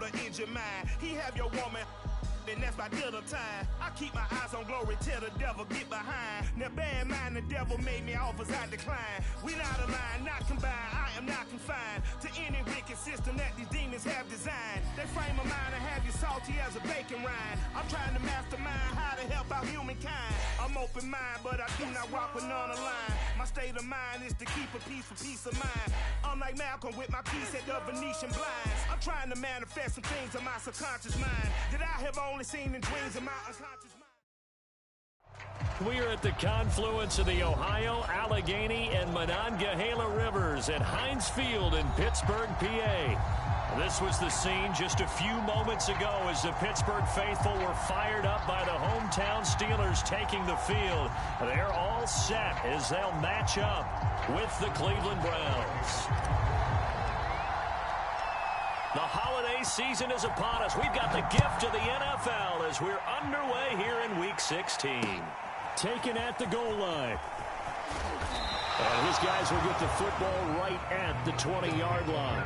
Injure mind. He have your woman, and that's by dinner time. I keep my eyes on glory till the devil get behind. Now bear in mind the devil made me offers I decline. We not aligned, not combined. I am not confined to any wicked system that these demons have designed. They frame of mind and have you salty as a bacon rind. I'm trying to mastermind how to help out humankind. I'm open mind, but I do not rock with none aligned. My state of mind is to keep a peace for peace of mind. Unlike Malcolm with my piece at the Venetian blinds. I'm trying to manifest some things in my subconscious mind that I have only seen in dreams in my unconscious mind. We are at the confluence of the Ohio, Allegheny, and Monongahela Rivers at Heinz Field in Pittsburgh, PA. This was the scene just a few moments ago as the Pittsburgh faithful were fired up by the hometown Steelers taking the field. They're all set as they'll match up with the Cleveland Browns. The holiday season is upon us. We've got the gift of the NFL as we're underway here in Week 16. Taken at the goal line. And his guys will get the football right at the 20-yard line.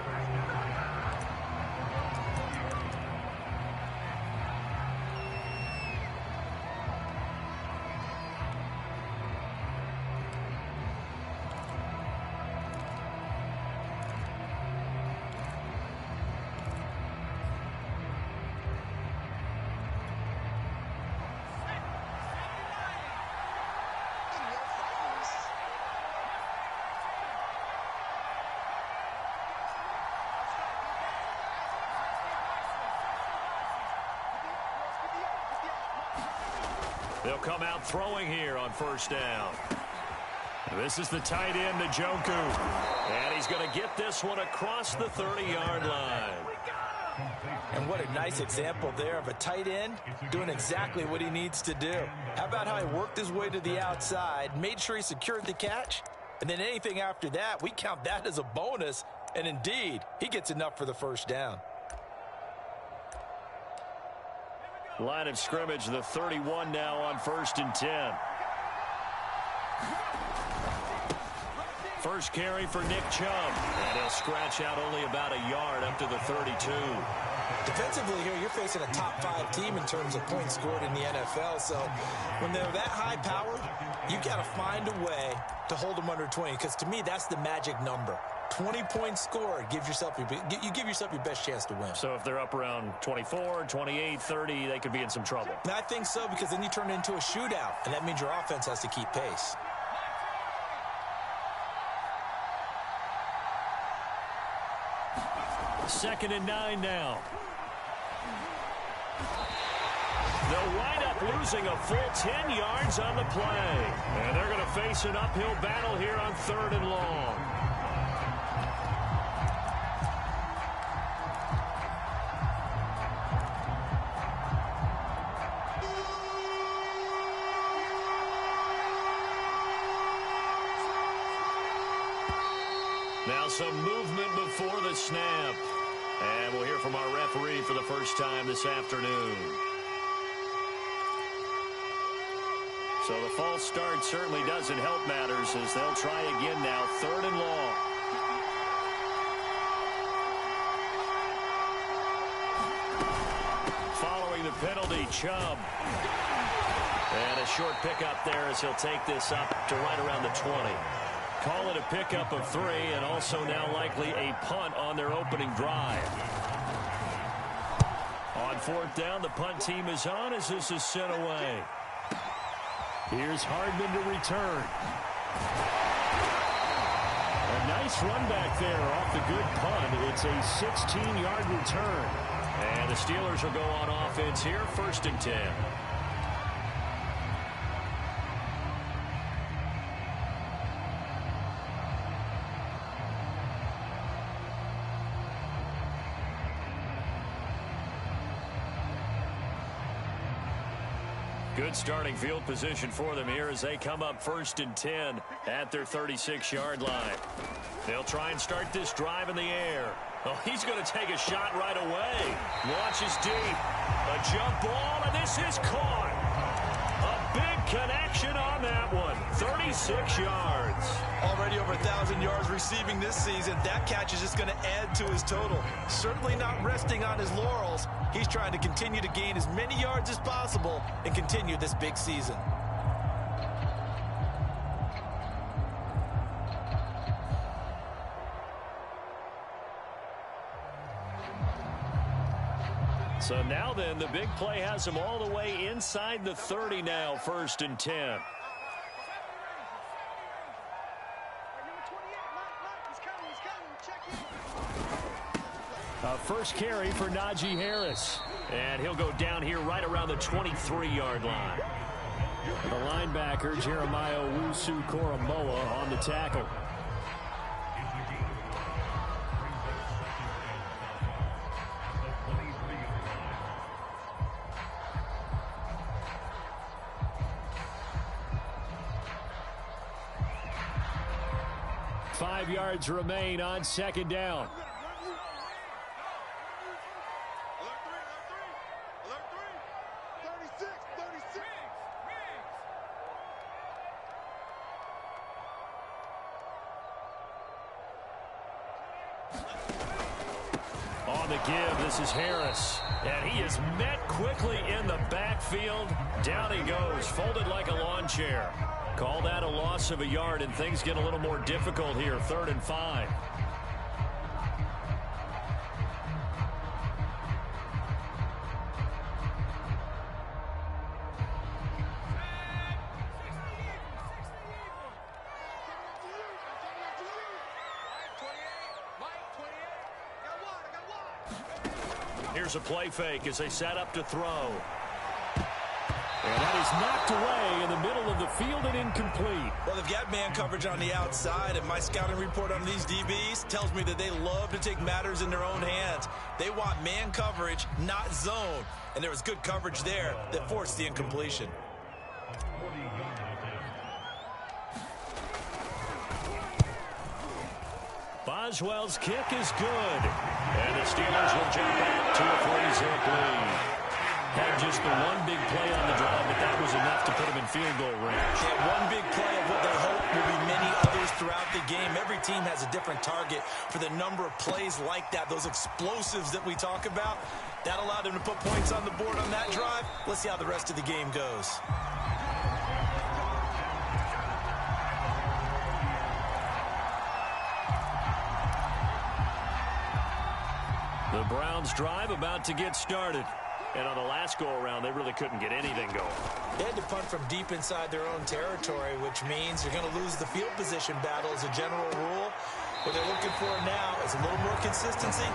They'll come out throwing here on first down. This is the tight end, Njoku. And he's going to get this one across the 30-yard line. And what a nice example there of a tight end doing exactly what he needs to do. How about how he worked his way to the outside, made sure he secured the catch, and then anything after that, we count that as a bonus. And indeed, he gets enough for the first down. Line of scrimmage, the 31 now on 1st and 10. First carry for Nick Chubb. And he'll scratch out only about a yard up to the 32. Defensively here, you're facing a top-5 team in terms of points scored in the NFL. So when they're that high-powered, you've got to find a way to hold them under 20. Because to me, that's the magic number. 20 points scored, you give yourself your best chance to win. So if they're up around 24, 28, 30, they could be in some trouble. And I think so, because then you turn it into a shootout, and that means your offense has to keep pace. Second and 9 now. They'll wind up losing a full 10 yards on the play. And they're going to face an uphill battle here on 3rd and long. Now some movement before the snap. And we'll hear from our referee for the first time this afternoon. So the false start certainly doesn't help matters as they'll try again now. 3rd and long. Following the penalty, Chubb. And a short pickup there as he'll take this up to right around the 20. Call it a pickup of 3, and also now likely a punt on their opening drive. On 4th down, the punt team is on as this is sent away. Here's Hardman to return. A nice run back there off the good punt. It's a 16-yard return. And the Steelers will go on offense here, 1st and 10. Good starting field position for them here as they come up 1st and 10 at their 36-yard line. They'll try and start this drive in the air. Oh, he's going to take a shot right away. Launches deep. A jump ball, and this is caught. A big connection on that one. 36 yards. Already over 1,000 yards receiving this season. That catch is just going to add to his total. Certainly not resting on his laurels. He's trying to continue to gain as many yards as possible and continue this big season. So now then, the big play has him all the way inside the 30 now, 1st and 10. First carry for Najee Harris. And he'll go down here right around the 23-yard line. The linebacker, Jeremiah Owusu-Koramoah, on the tackle. Five yards remain on 2nd down. On the give, this is Harris. And he is met quickly in the backfield. Down he goes, folded like a lawn chair. Call that a loss of a yard, and things get a little more difficult here. 3rd and 5. Here's a play fake as they set up to throw. And that is knocked away in the middle of the field and incomplete. Well, they've got man coverage on the outside, and my scouting report on these DBs tells me that they love to take matters in their own hands. They want man coverage, not zone. And there was good coverage there that forced the incompletion. Boswell's kick is good. And the Steelers will jump back to a 3-zip lead. Had just the one big play on the drive, but that was enough to put them in field goal range. Yeah, one big play of what they hope will be many others throughout the game. Every team has a different target for the number of plays like that, those explosives that we talk about. That allowed them to put points on the board on that drive. Let's see how the rest of the game goes. The Browns drive about to get started. And on the last go-around, they really couldn't get anything going. They had to punt from deep inside their own territory, which means you're going to lose the field position battle as a general rule. What they're looking for now is a little more consistency,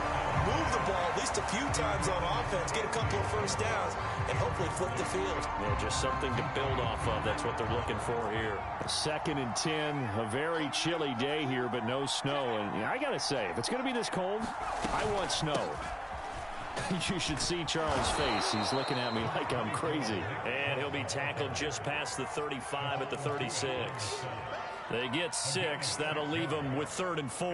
move the ball at least a few times on offense, get a couple of first downs, and hopefully flip the field. Yeah, just something to build off of. That's what they're looking for here. 2nd and 10, a very chilly day here, but no snow. And I got to say, if it's going to be this cold, I want snow. You should see Charles' face. He's looking at me like I'm crazy. And he'll be tackled just past the 35 at the 36. They get 6. That'll leave them with 3rd and 4.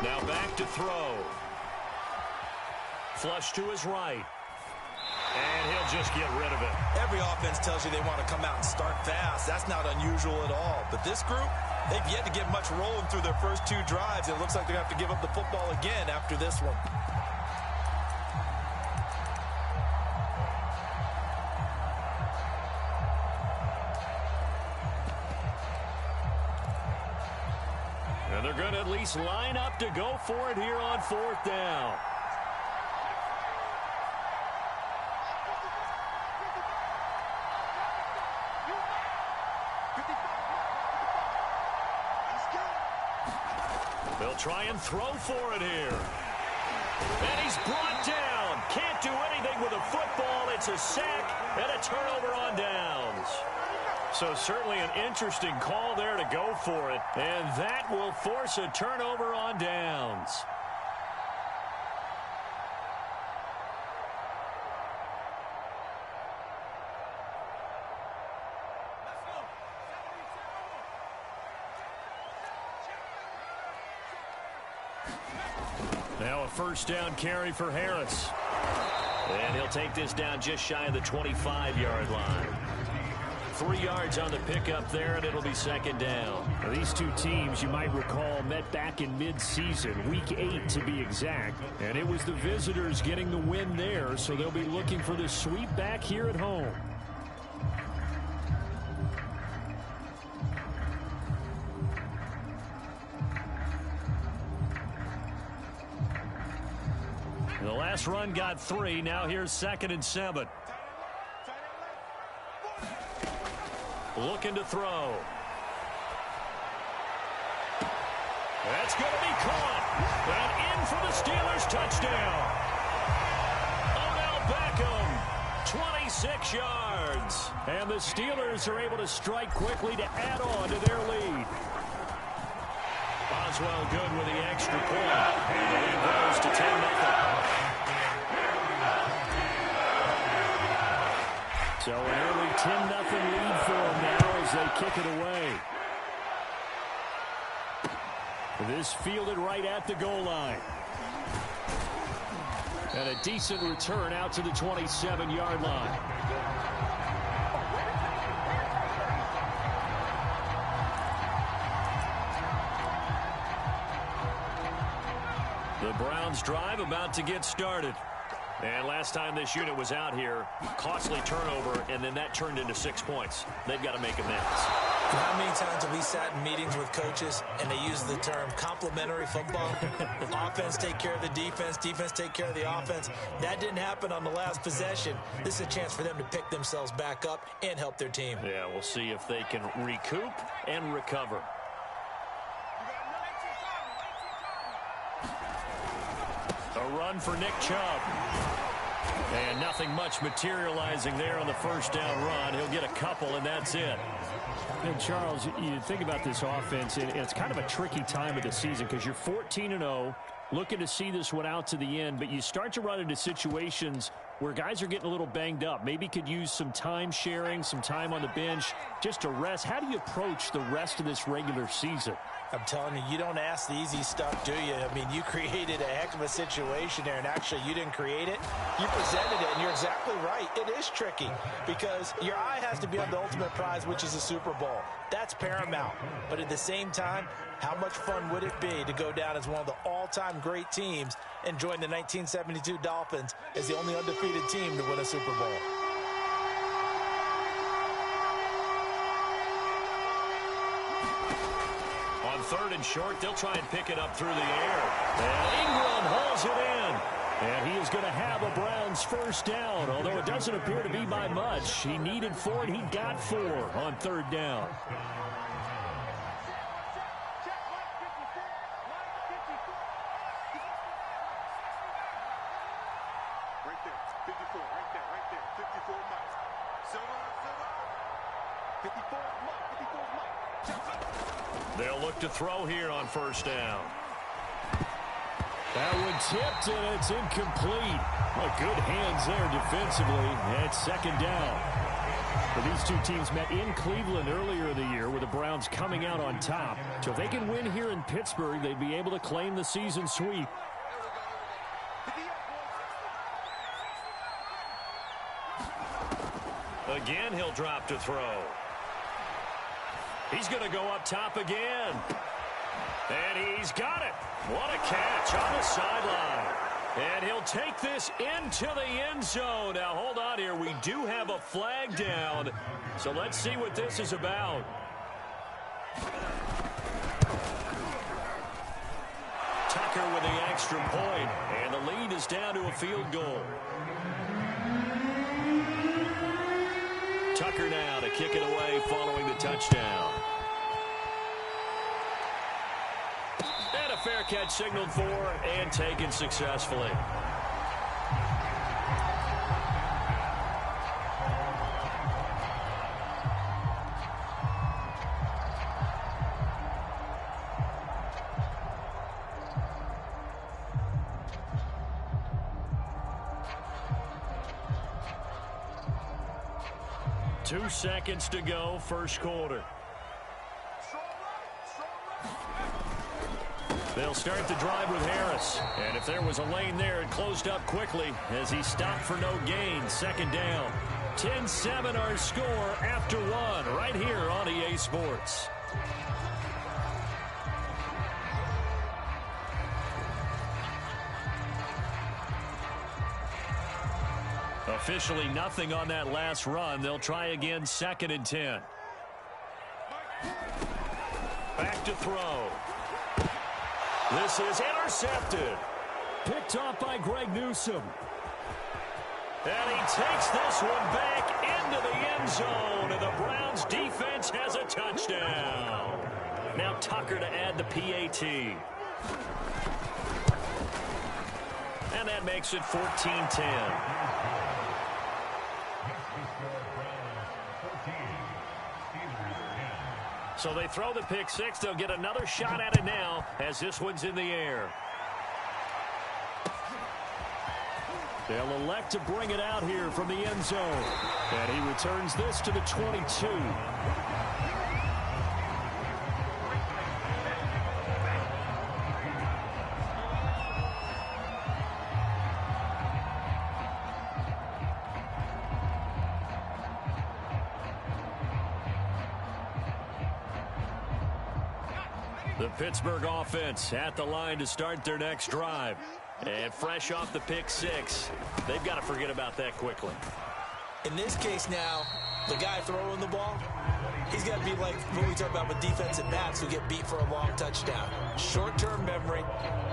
Now back to throw. Flush to his right. And he'll just get rid of it. Every offense tells you they want to come out and start fast. That's not unusual at all. But this group, they've yet to get much rolling through their first 2 drives. It looks like they're going to have to give up the football again after this one. And they're going to at least line up to go for it here on 4th down. They'll try and throw for it here. And he's brought down. Can't do anything with a football. It's a sack and a turnover on downs. So certainly an interesting call there to go for it. And that will force a turnover on downs. Now a first down carry for Harris. And he'll take this down just shy of the 25-yard line. 3 yards on the pickup there, and it'll be second down. Now, these two teams, you might recall, met back in mid-season, week 8 to be exact. And it was the visitors getting the win there, so they'll be looking for the sweep back here at home. The last run got 3. Now here's 2nd and 7. Looking to throw. That's going to be caught. And in for the Steelers touchdown. Odell Beckham, 26 yards. And the Steelers are able to strike quickly to add on to their lead. Boswell good with the extra point. And the lead grows to 10-0. So an early 10-0 lead for them now as they kick it away. This fielded right at the goal line. And a decent return out to the 27-yard line. The Browns drive about to get started. And last time this unit was out here, costly turnover, and then that turned into 6 points. They've got to make amends. How many times have we sat in meetings with coaches and they use the term complementary football? Offense take care of the defense, defense take care of the offense. That didn't happen on the last possession. This is a chance for them to pick themselves back up and help their team. Yeah, we'll see if they can recoup and recover. A run for Nick Chubb. And nothing much materializing there on the first down run. He'll get a couple, and that's it. And Charles, you think about this offense, and it's kind of a tricky time of the season because you're 14-0, looking to see this one out to the end, but you start to run into situations where guys are getting a little banged up. Maybe could use some time sharing, some time on the bench just to rest. How do you approach the rest of this regular season? I'm telling you, you don't ask the easy stuff, do you? I mean, you created a heck of a situation there, and actually you didn't create it. You presented it, and you're exactly right. It is tricky because your eye has to be on the ultimate prize, which is the Super Bowl. That's paramount. But at the same time, how much fun would it be to go down as one of the all-time great teams and join the 1972 Dolphins as the only undefeated team to win a Super Bowl? On 3rd and short, they'll try and pick it up through the air. And Ingram hauls it in. And he is going to have a Browns first down, although it doesn't appear to be by much. He needed 4, and he got 4 on 3rd down. Right there, 54, right there, 54 Mike. Silver, 54 Mike, They'll look to throw here on first down. That one tipped, and it's incomplete. Well, good hands there defensively. It's 2nd down. But these two teams met in Cleveland earlier in the year with the Browns coming out on top. So if they can win here in Pittsburgh, they'd be able to claim the season sweep. Again, he'll drop to throw. He's going to go up top again. And he's got it. What a catch on the sideline. And he'll take this into the end zone. Now, hold on here. We do have a flag down. So let's see what this is about. Tucker with the extra point. And the lead is down to a field goal. Tucker now to kick it away following the touchdown. And a fair catch signaled for and taken successfully. Two seconds to go, first quarter. They'll start the drive with Harris. And if there was a lane there, it closed up quickly as he stopped for no gain. Second down. 10-7 our score after one right here on EA Sports. Officially nothing on that last run. They'll try again, 2nd and 10. Back to throw. This is intercepted. Picked off by Greg Newsome. And he takes this one back into the end zone. And the Browns defense has a touchdown. Now Tucker to add the PAT. And that makes it 14-10. So they throw the pick six. They'll get another shot at it now as this one's in the air. They'll elect to bring it out here from the end zone. And he returns this to the 22. The Pittsburgh offense at the line to start their next drive. And fresh off the pick six, they've got to forget about that quickly. In this case now, the guy throwing the ball, he's got to be like what we talk about with defensive backs who get beat for a long touchdown. Short-term memory,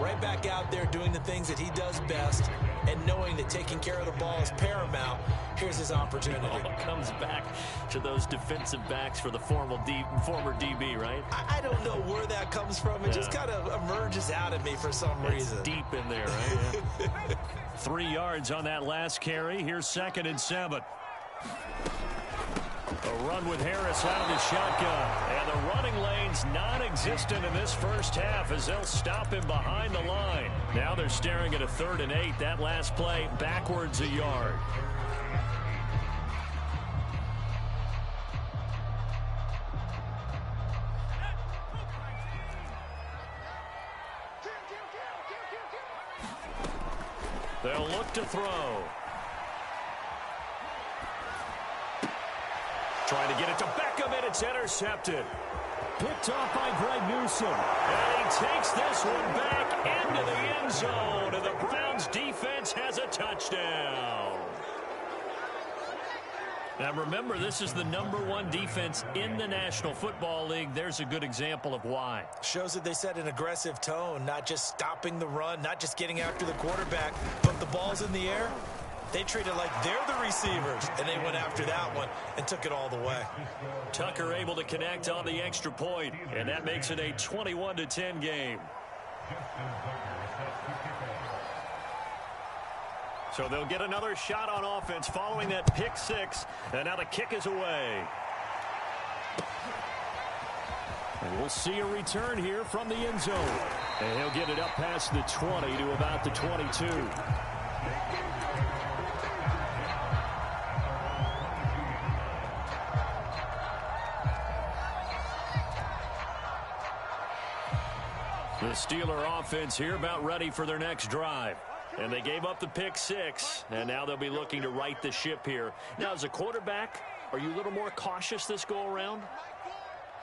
right back out there doing the things that he does best, and knowing that taking care of the ball is paramount. Here's his opportunity. It all comes back to those defensive backs for the former DB, right? I don't know where that comes from. It just kind of emerges out of me for some reason. Deep in there, right? Yeah. 3 yards on that last carry. Here's 2nd and 7. A run with Harris out of the shotgun. And the running lane's non-existent in this first half as they'll stop him behind the line. Now they're staring at a 3rd and 8. That last play backwards a yard. They'll look to throw. Trying to get it to Beckham, and it's intercepted. Picked off by Greg Newsome. And he takes this one back into the end zone, and the Browns defense has a touchdown. Now remember, this is the #1 defense in the National Football League. There's a good example of why. Shows that they set an aggressive tone, not just stopping the run, not just getting after the quarterback, but the ball's in the air. They treat it like they're the receivers, and they went after that one and took it all the way. Tucker able to connect on the extra point, and that makes it a 21-10 game. So they'll get another shot on offense following that pick six, and now the kick is away. And we'll see a return here from the end zone. And he'll get it up past the 20 to about the 22. The Steeler offense here about ready for their next drive. And they gave up the pick six, and now they'll be looking to right the ship here. Now, as a quarterback, are you a little more cautious this go-around?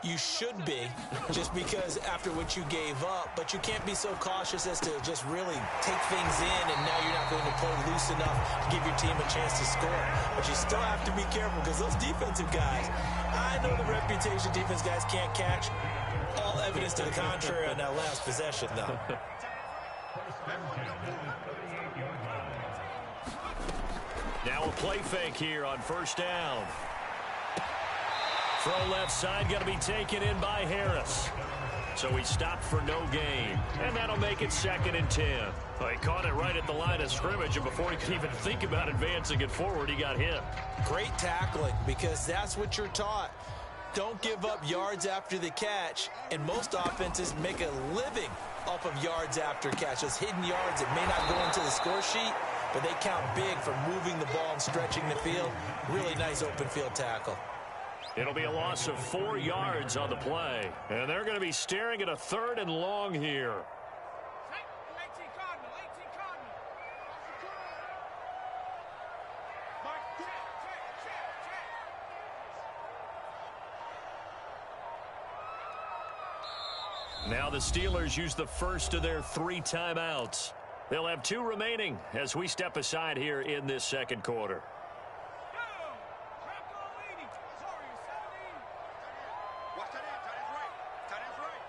You should be, just because after what you gave up, but you can't be so cautious as to just really take things in, and now you're not going to play loose enough to give your team a chance to score. But you still have to be careful because those defensive guys, I know the reputation defense guys can't catch. All evidence to the contrary on that last possession, though. Now a play fake here on first down. Throw left side, got to be taken in by Harris. So he stopped for no gain. And that'll make it 2nd and 10. Well, he caught it right at the line of scrimmage, and before he could even think about advancing it forward, he got hit. Great tackling, because that's what you're taught. Don't give up yards after the catch, and most offenses make a living off of yards after catch. Those hidden yards that may not go into the score sheet, but they count big for moving the ball and stretching the field. Really nice open field tackle. It'll be a loss of 4 yards on the play, and they're going to be staring at a 3rd and long here. Now the Steelers use the first of their 3 timeouts. They'll have 2 remaining as we step aside here in this second quarter. Watch tight end. Tight end's right. Tight end's right.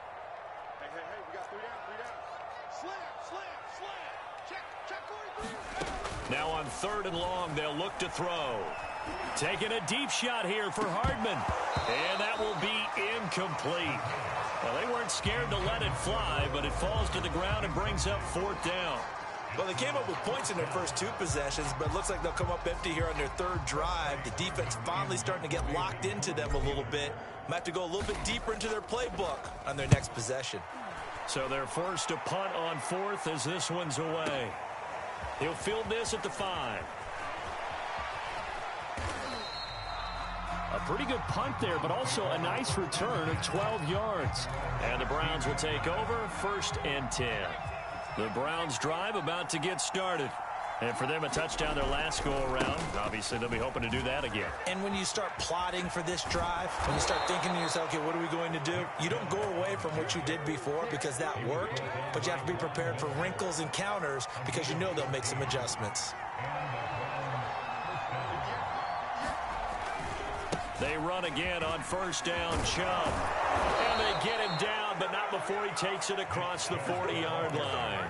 Hey, we got 3 down. Slam. Check, Corey. Now on 3rd and long, they'll look to throw. Taking a deep shot here for Hardman. And that will be incomplete. Well, they weren't scared to let it fly, but it falls to the ground and brings up 4th down. Well, they came up with points in their first 2 possessions, but it looks like they'll come up empty here on their 3rd drive. The defense finally starting to get locked into them a little bit. Might have to go a little bit deeper into their playbook on their next possession. So they're forced to punt on 4th as this one's away. He'll field this at the 5. A pretty good punt there, but also a nice return of 12 yards. And the Browns will take over 1st and 10. The Browns drive about to get started. And for them, a touchdown their last go-around. Obviously, they'll be hoping to do that again. And when you start plotting for this drive, when you start thinking to yourself, okay, what are we going to do? You don't go away from what you did before because that worked, but you have to be prepared for wrinkles and counters because you know they'll make some adjustments. They run again on 1st down, Chubb. And they get him down, but not before he takes it across the 40-yard line.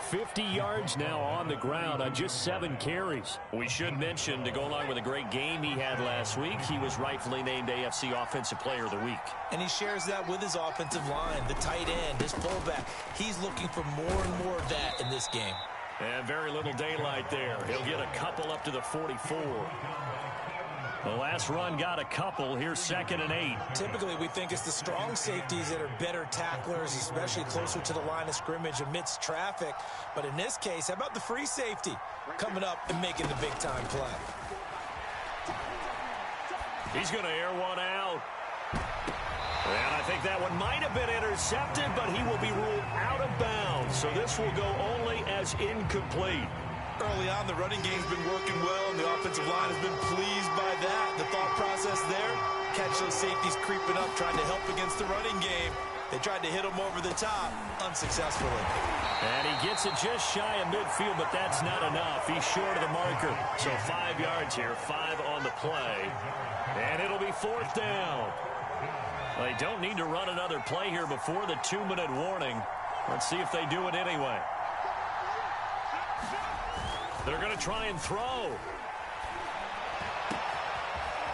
50 yards now on the ground on just 7 carries. We should mention, to go along with a great game he had last week, he was rightfully named AFC Offensive Player of the Week. And he shares that with his offensive line, the tight end, his fullback. He's looking for more and more of that in this game. And very little daylight there. He'll get a couple up to the 44. The last run got a couple. Here's 2nd and 8. Typically, we think it's the strong safeties that are better tacklers, especially closer to the line of scrimmage amidst traffic. But in this case, how about the free safety coming up and making the big-time play? He's going to air one out. And I think that one might have been intercepted, but he will be ruled out of bounds. So this will go only as incomplete. Early on, the running game's been working well, and the offensive line has been pleased by that. The thought process there, catch those safeties creeping up, trying to help against the running game. They tried to hit him over the top, unsuccessfully. And he gets it just shy of midfield, but that's not enough. He's short of the marker. So 5 yards here, 5 on the play. And it'll be 4th down. They don't need to run another play here before the 2-minute warning. Let's see if they do it anyway. They're going to try and throw.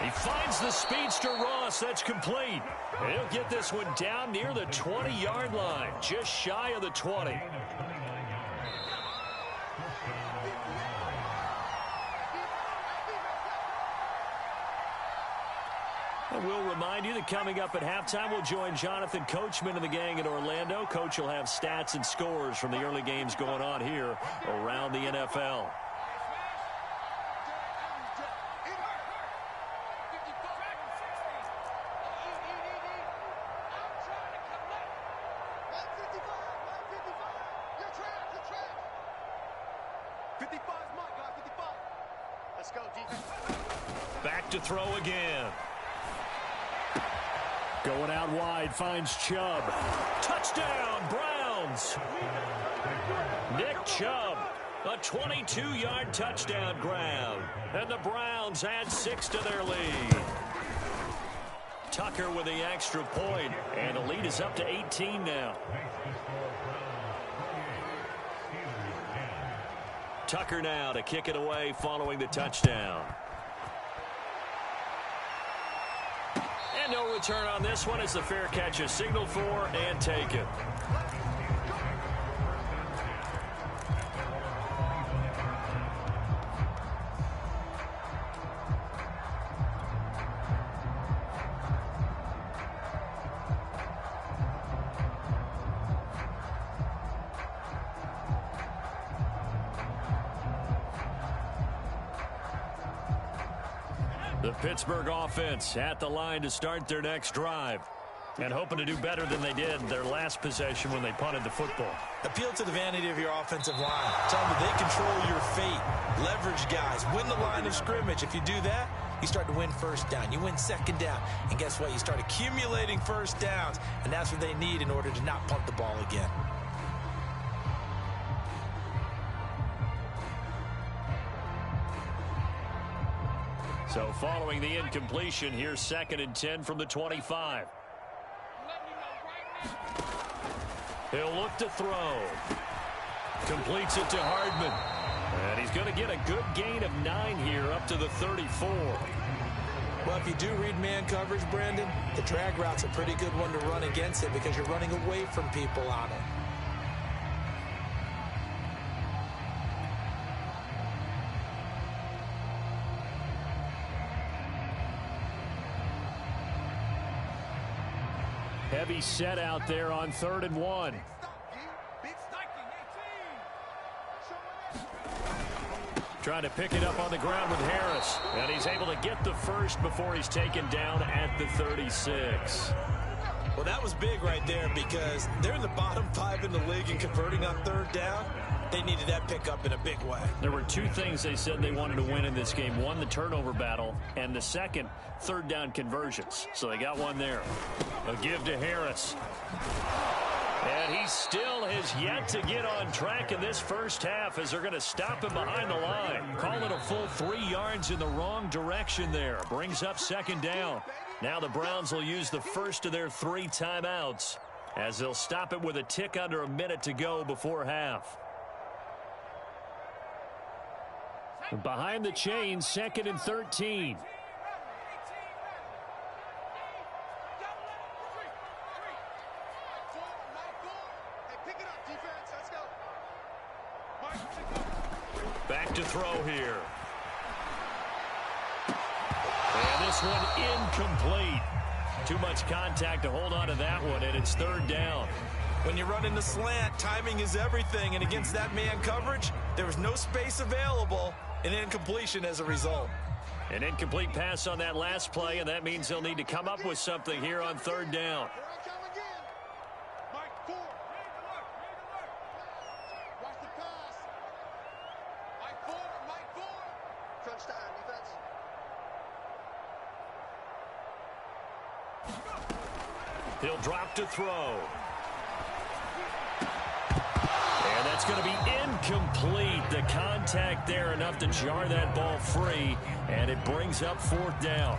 He finds the speedster Ross. That's complete. He'll get this one down near the 20-yard line, just shy of the 20. And we'll remind you that coming up at halftime, we'll join Jonathan Coachman and the gang in Orlando. Coach will have stats and scores from the early games going on here around the NFL. Back to throw again. Going out wide, finds Chubb. Touchdown, Browns. Nick Chubb, a 22-yard touchdown grab. And the Browns add 6 to their lead. Tucker with the extra point, and the lead is up to 18 now. Tucker now to kick it away following the touchdown. And no return on this one as the fair catch is signaled for and taken. The Pittsburgh offense at the line to start their next drive, and hoping to do better than they did their last possession when they punted the football. Appeal to the vanity of your offensive line. Tell them they control your fate. Leverage guys. Win the line of scrimmage. If you do that, you start to win first down. You win second down. And guess what? You start accumulating first downs, and that's what they need in order to not punt the ball again. So following the incompletion, here's 2nd and 10 from the 25. He'll look to throw. Completes it to Hardman. And he's going to get a good gain of 9 here up to the 34. Well, if you do read man coverage, Brandon, the drag route's a pretty good one to run against it because you're running away from people on it. Heavy set out there on 3rd and 1. Trying to pick it up on the ground with Harris. And he's able to get the first before he's taken down at the 36. Well, that was big right there because they're in the bottom 5 in the league in converting on 3rd down. They needed that pickup in a big way. There were 2 things they said they wanted to win in this game. One, the turnover battle, and the second, 3rd down conversions. So they got one there. A give to Harris. And he still has yet to get on track in this first half as they're going to stop him behind the line. Call it a full 3 yards in the wrong direction there. Brings up 2nd down. Now the Browns will use the first of their 3 timeouts as they'll stop it with a tick under a minute to go before half. Behind the chains, 2nd and 13. Back to throw here. And this one incomplete. Too much contact to hold on to that one, and it's 3rd down. When you run in the slant, timing is everything, and against that man coverage, there was no space available, and incompletion as a result. An incomplete pass on that last play, and that means they'll need to come up with something here on 3rd down. He'll drop to throw. And that's going to be incomplete. The contact there enough to jar that ball free, and it brings up 4th down.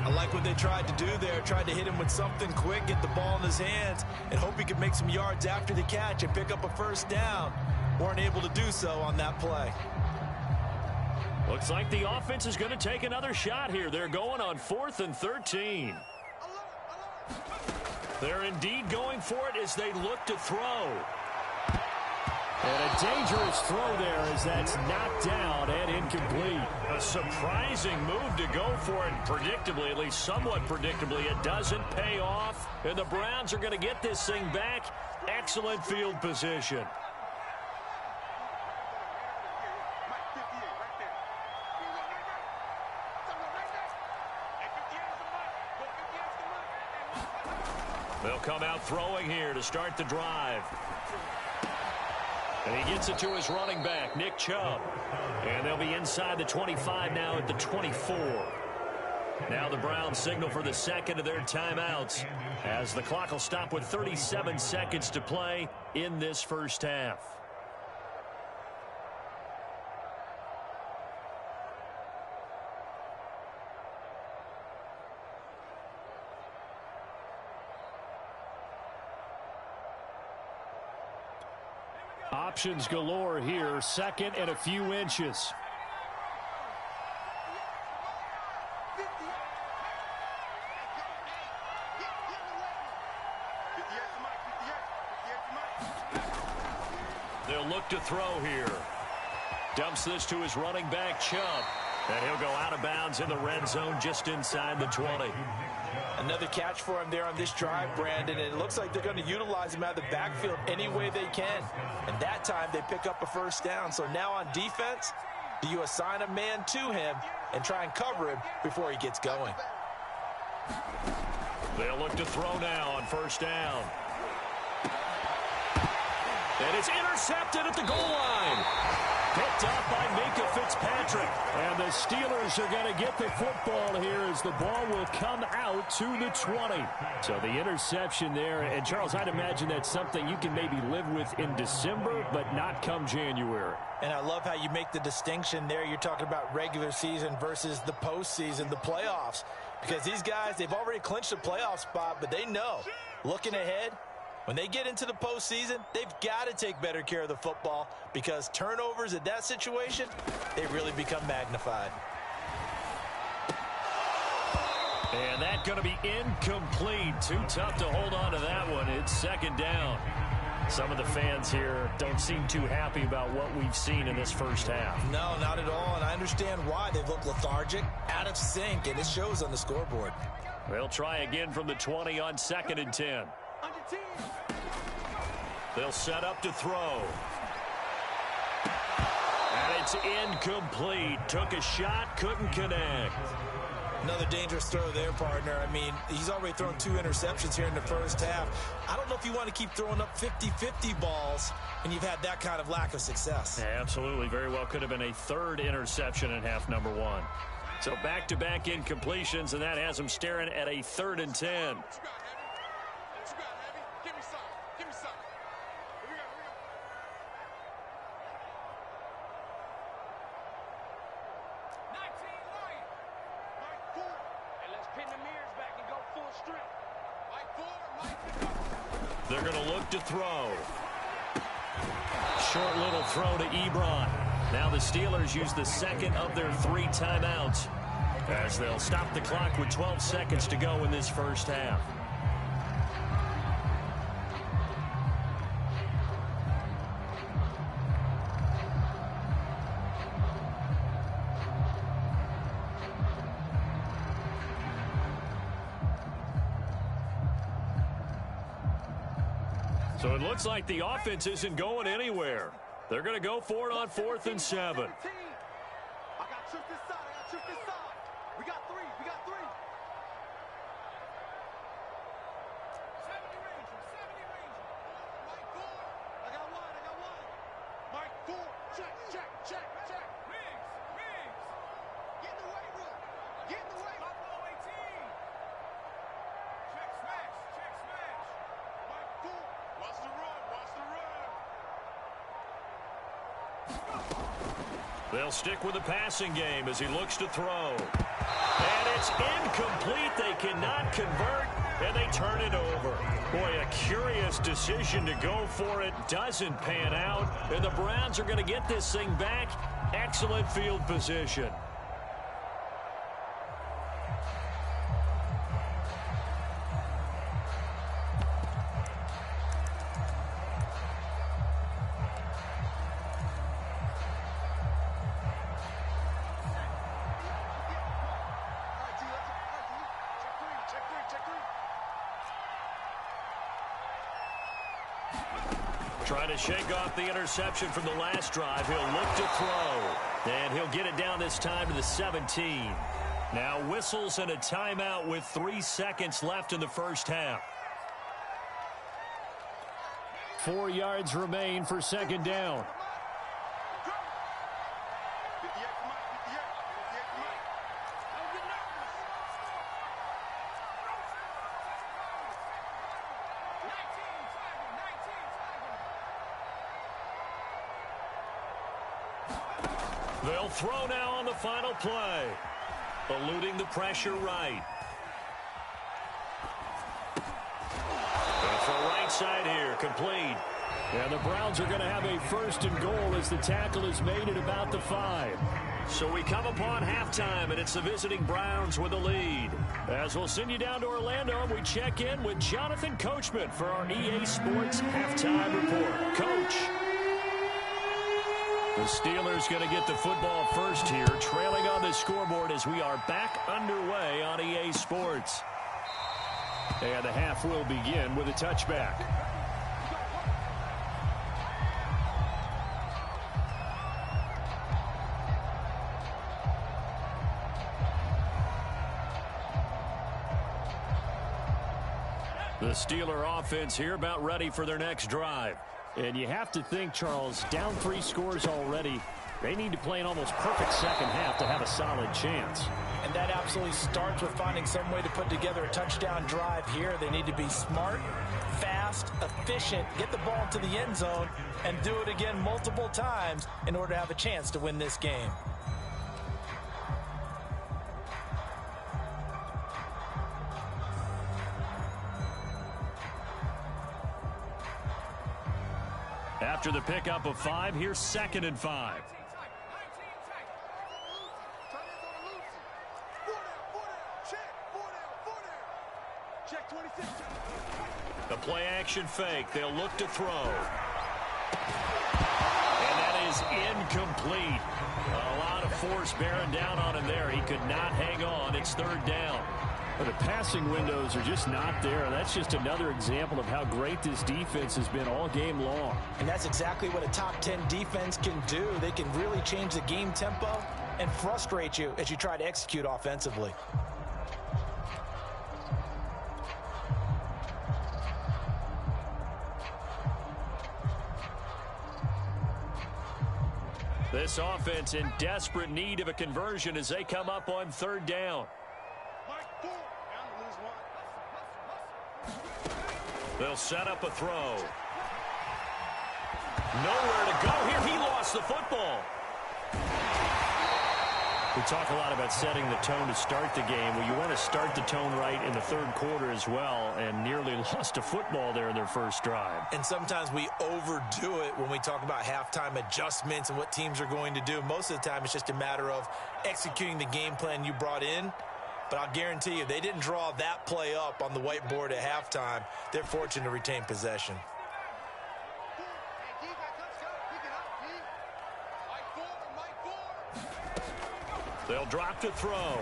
I like what they tried to do there. Tried to hit him with something quick, get the ball in his hands, and hope he could make some yards after the catch and pick up a first down. Weren't able to do so on that play. Looks like the offense is going to take another shot here. They're going on 4th and 13. They're indeed going for it as they look to throw. And a dangerous throw there as that's knocked down and incomplete. A surprising move to go for it. Predictably, at least somewhat predictably, it doesn't pay off. And the Browns are going to get this thing back. Excellent field position. They'll come out throwing here to start the drive. And he gets it to his running back, Nick Chubb. And they'll be inside the 25 now at the 24. Now the Browns signal for the second of their timeouts as the clock will stop with 37 seconds to play in this first half. Options galore here. 2nd and a few inches. They'll look to throw here. Dumps this to his running back, Chubb. And he'll go out of bounds in the red zone just inside the 20. Another catch for him there on this drive, Brandon, and it looks like they're going to utilize him out of the backfield any way they can. And that time they pick up a first down. So now on defense, do you assign a man to him and try and cover him before he gets going? They'll look to throw now on first down. And it's intercepted at the goal line. Picked up by Minkah Fitzpatrick. And the Steelers are going to get the football here as the ball will come out to the 20. So the interception there. And, Charles, I'd imagine that's something you can maybe live with in December, but not come January. And I love how you make the distinction there. You're talking about regular season versus the postseason, the playoffs. Because these guys, they've already clinched a playoff spot, but they know, looking ahead, when they get into the postseason, they've got to take better care of the football because turnovers in that situation, they really become magnified. And that's going to be incomplete. Too tough to hold on to that one. It's second down. Some of the fans here don't seem too happy about what we've seen in this first half. No, not at all, and I understand why. They look lethargic, out of sync, and it shows on the scoreboard. They'll try again from the 20 on 2nd and 10. They'll set up to throw. And it's incomplete. Took a shot, couldn't connect. Another dangerous throw there, partner. I mean, he's already thrown 2 interceptions here in the first half. I don't know if you want to keep throwing up 50-50 balls and you've had that kind of lack of success. Yeah, absolutely. Very well could have been a 3rd interception in half number 1. So back-to-back incompletions, and that has him staring at a 3rd and 10. They're going to look to throw. Short little throw to Ebron. Now the Steelers use the second of their 3 timeouts as they'll stop the clock with 12 seconds to go in this first half. So it looks like the offense isn't going anywhere. They're going to go for it on 4th and 7. I got trips this side. I got trips this side. We got 3. We got 3. 70 Ranger. 70 Ranger. Mike Ford. I got one. Mike Ford. Check. Riggs. Get in the weight room. Buffalo 18. Check smash. Mike Ford. Watch the run. They'll stick with the passing game as he looks to throw. And it's incomplete. They cannot convert, and they turn it over. Boy, a curious decision to go for it. Doesn't pan out, and the Browns are going to get this thing back. Excellent field position. Trying to shake off the interception from the last drive. He'll look to throw. And he'll get it down this time to the 17. Now whistles and a timeout with 3 seconds left in the first half. 4 yards remain for second down. They'll throw now on the final play. Eluding the pressure right. For right side here, complete. And the Browns are going to have a 1st and goal as the tackle is made at about the 5. So we come upon halftime, and it's the visiting Browns with a lead. As we'll send you down to Orlando, we check in with Jonathan Coachman for our EA Sports Halftime Report. Coach. The Steelers going to get the football first here, trailing on the scoreboard as we are back underway on EA Sports. And the half will begin with a touchback. The Steeler offense here about ready for their next drive. And you have to think, Charles, down 3 scores already. They need to play an almost perfect second half to have a solid chance. And that absolutely starts with finding some way to put together a touchdown drive here. They need to be smart, fast, efficient, get the ball to the end zone, and do it again multiple times in order to have a chance to win this game. After the pickup of 5, here's 2nd and 5. The play action fake. They'll look to throw. And that is incomplete. A lot of force bearing down on him there. He could not hang on. It's 3rd down. But the passing windows are just not there. That's just another example of how great this defense has been all game long. And that's exactly what a top 10 defense can do. They can really change the game tempo and frustrate you as you try to execute offensively. This offense in desperate need of a conversion as they come up on 3rd down. They'll set up a throw. Nowhere to go here. He lost the football. We talk a lot about setting the tone to start the game. Well, you want to start the tone right in the 3rd quarter as well, and nearly lost a football there in their first drive. And sometimes we overdo it when we talk about halftime adjustments and what teams are going to do. Most of the time, it's just a matter of executing the game plan you brought in. But I'll guarantee you, they didn't draw that play up on the whiteboard at halftime. They're fortunate to retain possession. They'll drop to throw.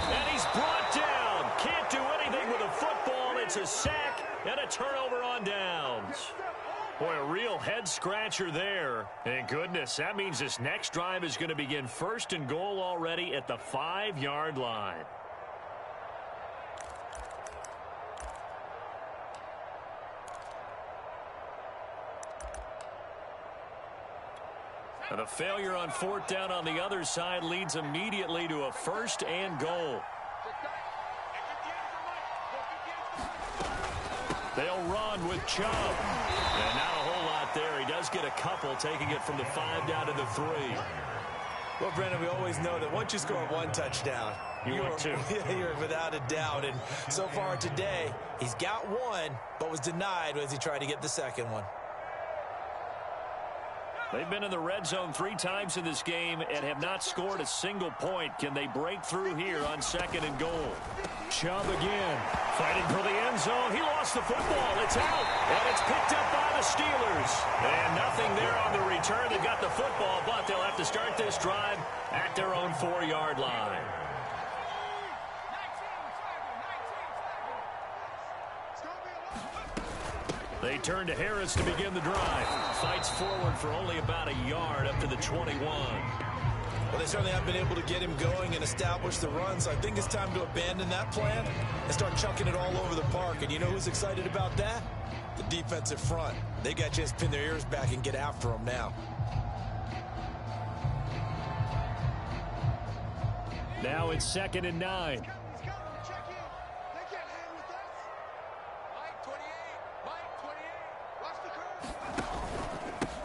And he's brought down. Can't do anything with a football. It's a sack and a turnover on downs. Boy, a real head-scratcher there. And goodness, that means this next drive is going to begin 1st and goal already at the 5-yard line. And the failure on 4th down on the other side leads immediately to a 1st and goal. They'll run with Chubb. And not a whole lot there. He does get a couple, taking it from the 5 down to the 3. Well, Brendan, we always know that once you score 1 touchdown, you're without a doubt. And so far today, he's got 1, but was denied as he tried to get the 2nd one. They've been in the red zone 3 times in this game and have not scored a single point. Can they break through here on 2nd and goal? Chubb again. Fighting for the end zone. He lost the football. It's out. And it's picked up by the Steelers. And nothing there on the return. They've got the football, but they'll have to start this drive at their own 4-yard line. They turn to Harris to begin the drive. Fights forward for only about a yard up to the 21. Well, they certainly haven't been able to get him going and establish the run, so I think it's time to abandon that plan and start chucking it all over the park. And you know who's excited about that? The defensive front. They got a chance to pin their ears back and get after him now. Now it's 2nd and 9.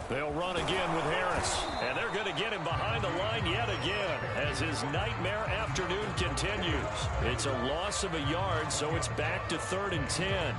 They'll run again with Harris. And they're going to get him behind the line yet again as his nightmare afternoon continues. It's a loss of a yard, so it's back to 3rd and 10.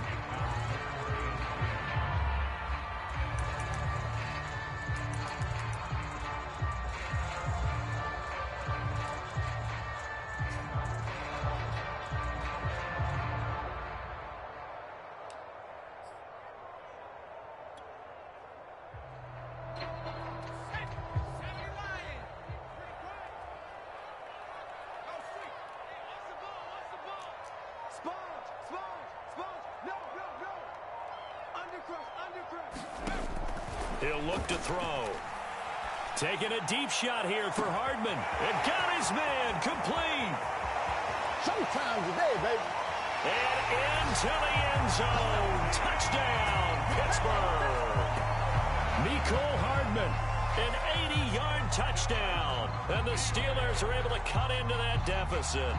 He'll look to throw. Taking a deep shot here for Hardman. And got his man complete. Showtime today, baby. And into the end zone. Touchdown, Pittsburgh. Mecole Hardman Hardman. An 80-yard touchdown. And the Steelers are able to cut into that deficit.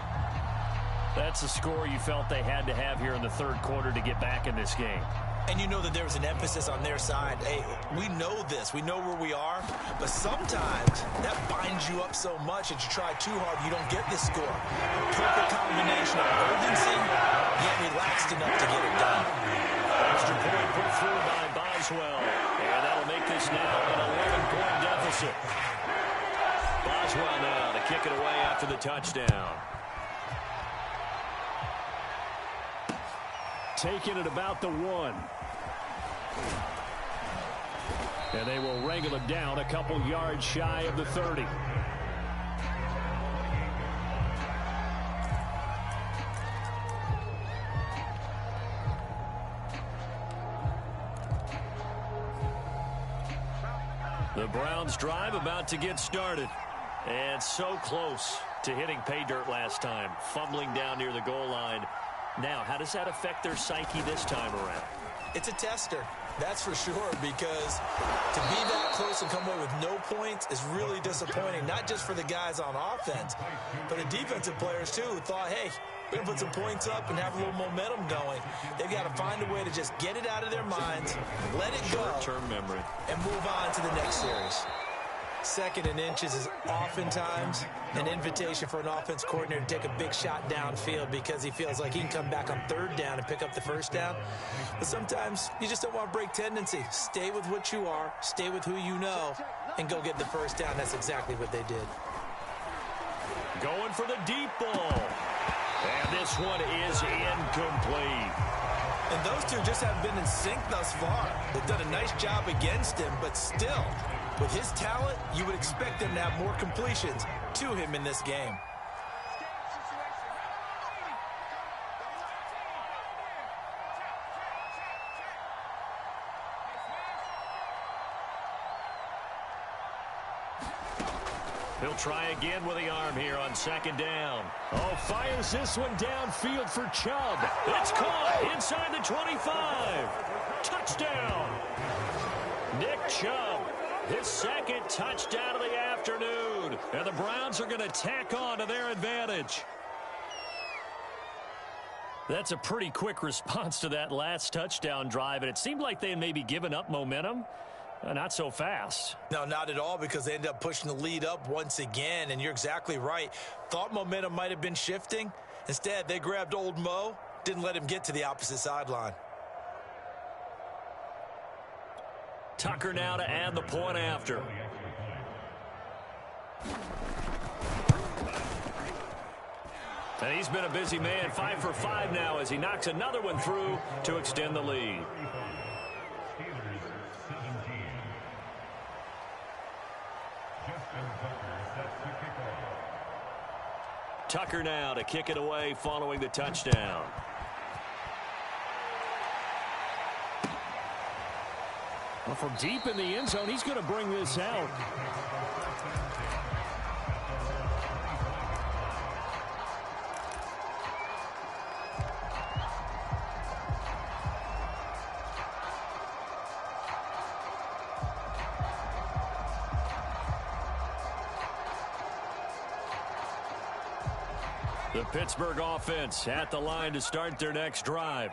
That's a score you felt they had to have here in the third quarter to get back in this game. And you know that there was an emphasis on their side. Hey, we know this. We know where we are. But sometimes that binds you up so much that you try too hard, you don't get this score. Perfect combination of urgency, yet relaxed enough to get it done. Extra point put through by Boswell. And that'll make this now an 11-point deficit. Boswell now to kick it away after the touchdown. Taking it about the 1. And they will wrangle it down a couple yards shy of the 30. The Browns drive about to get started. And so close to hitting pay dirt last time. Fumbling down near the goal line. Now, how does that affect their psyche this time around? It's a tester, that's for sure, because to be that close and come away with no points is really disappointing, not just for the guys on offense, but the defensive players, too, who thought, hey, we're going to put some points up and have a little momentum going. They've got to find a way to just get it out of their minds, let it go, short-term memory, and move on to the next series. Second and inches is oftentimes an invitation for an offense coordinator to take a big shot downfield because he feels like he can come back on third down and pick up the first down. But sometimes you just don't want to break tendency. Stay with what you are, stay with who you know, and go get the first down. That's exactly what they did. Going for the deep ball. And this one is incomplete. And those two just haven't been in sync thus far. They've done a nice job against him, but still, with his talent, you would expect him to have more completions to him in this game. He'll try again with the arm here on second down. Oh, fires this one downfield for Chubb. It's caught inside the 25. Touchdown. Nick Chubb, his second touchdown of the afternoon. And the Browns are going to tack on to their advantage. That's a pretty quick response to that last touchdown drive, and it seemed like they had maybe given up momentum. Not so fast. No, not at all, because they ended up pushing the lead up once again, and you're exactly right. Thought momentum might have been shifting. Instead, they grabbed old Mo, didn't let him get to the opposite sideline. Tucker now to add the point after. And he's been a busy man, 5 for 5 now as he knocks another one through to extend the lead. Tucker now to kick it away following the touchdown. Well, from deep in the end zone, he's going to bring this out. The Pittsburgh offense at the line to start their next drive.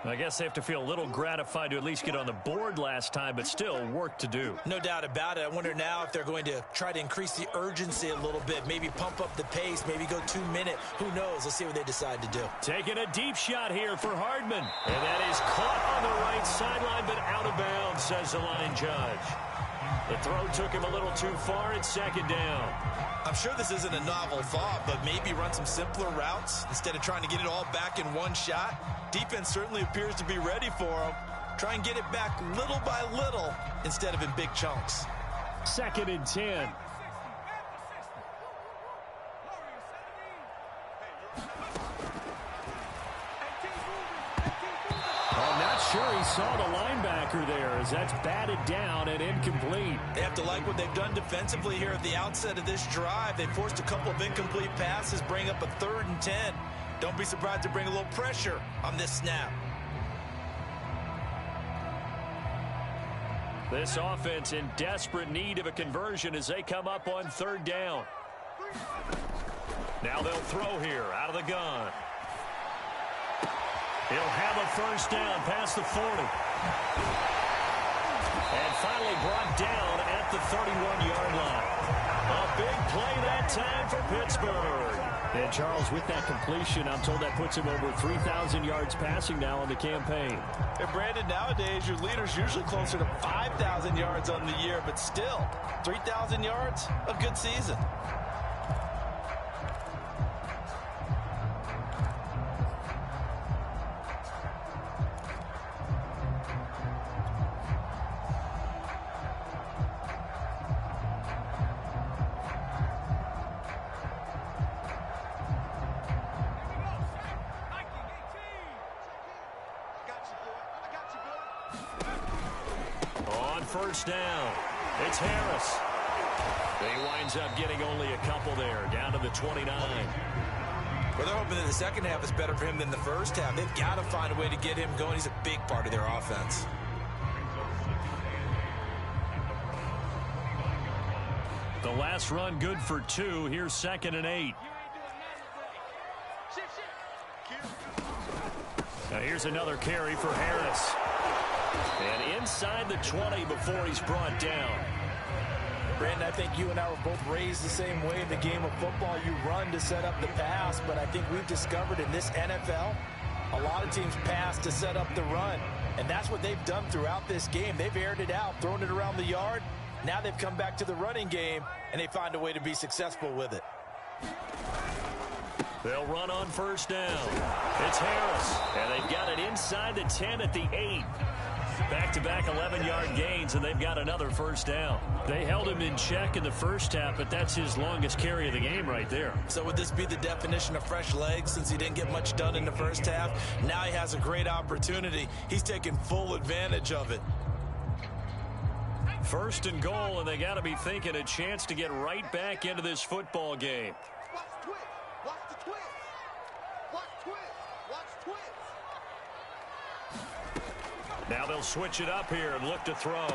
I guess they have to feel a little gratified to at least get on the board last time, but still work to do. No doubt about it. I wonder now if they're going to try to increase the urgency a little bit, maybe pump up the pace, maybe go 2 minute. Who knows? Let's see what they decide to do. Taking a deep shot here for Hardman. And that is caught on the right sideline, but out of bounds, says the line judge. The throw took him a little too far. It's second down. I'm sure this isn't a novel thought, but maybe run some simpler routes instead of trying to get it all back in one shot. Defense certainly appears to be ready for him. Try and get it back little by little instead of in big chunks. 2nd and 10. I'm not sure he saw the linebacker there as that's batted down and incomplete. They have to like what they've done defensively here at the outset of this drive. They forced a couple of incomplete passes, bring up a 3rd and 10. Don't be surprised to bring a little pressure on this snap. This offense in desperate need of a conversion as they come up on 3rd down. Now they'll throw here out of the gun. He'll have a 1st down past the 40. And finally brought down at the 31-yard line. A big play that time for Pittsburgh. And Charles, with that completion, I'm told that puts him over 3,000 yards passing now on the campaign. And Brandon, nowadays your leader's usually closer to 5,000 yards on the year, but still, 3,000 yards, a good season. On 1st down, it's Harris. He winds up getting only a couple there, down to the 29. Well, they're hoping that the second half is better for him than the first half. They've got to find a way to get him going. He's a big part of their offense. The last run good for 2. Here's 2nd and 8. Now here's another carry for Harris. And inside the 20 before he's brought down. Brandon, I think you and I were both raised the same way in the game of football. You run to set up the pass, but I think we've discovered in this NFL, a lot of teams pass to set up the run. And that's what they've done throughout this game. They've aired it out, thrown it around the yard. Now they've come back to the running game, and they find a way to be successful with it. They'll run on 1st down. It's Harris, and they've got it inside the 10 at the 8. Back-to-back 11-yard gains, and they've got another 1st down. They held him in check in the first half, but that's his longest carry of the game right there. So would this be the definition of fresh legs since he didn't get much done in the first half? Now he has a great opportunity. He's taking full advantage of it. 1st and goal, and they got to be thinking a chance to get right back into this football game. Watch twist. Watch the twist. Watch twist. Watch twist. Now they'll switch it up here and look to throw.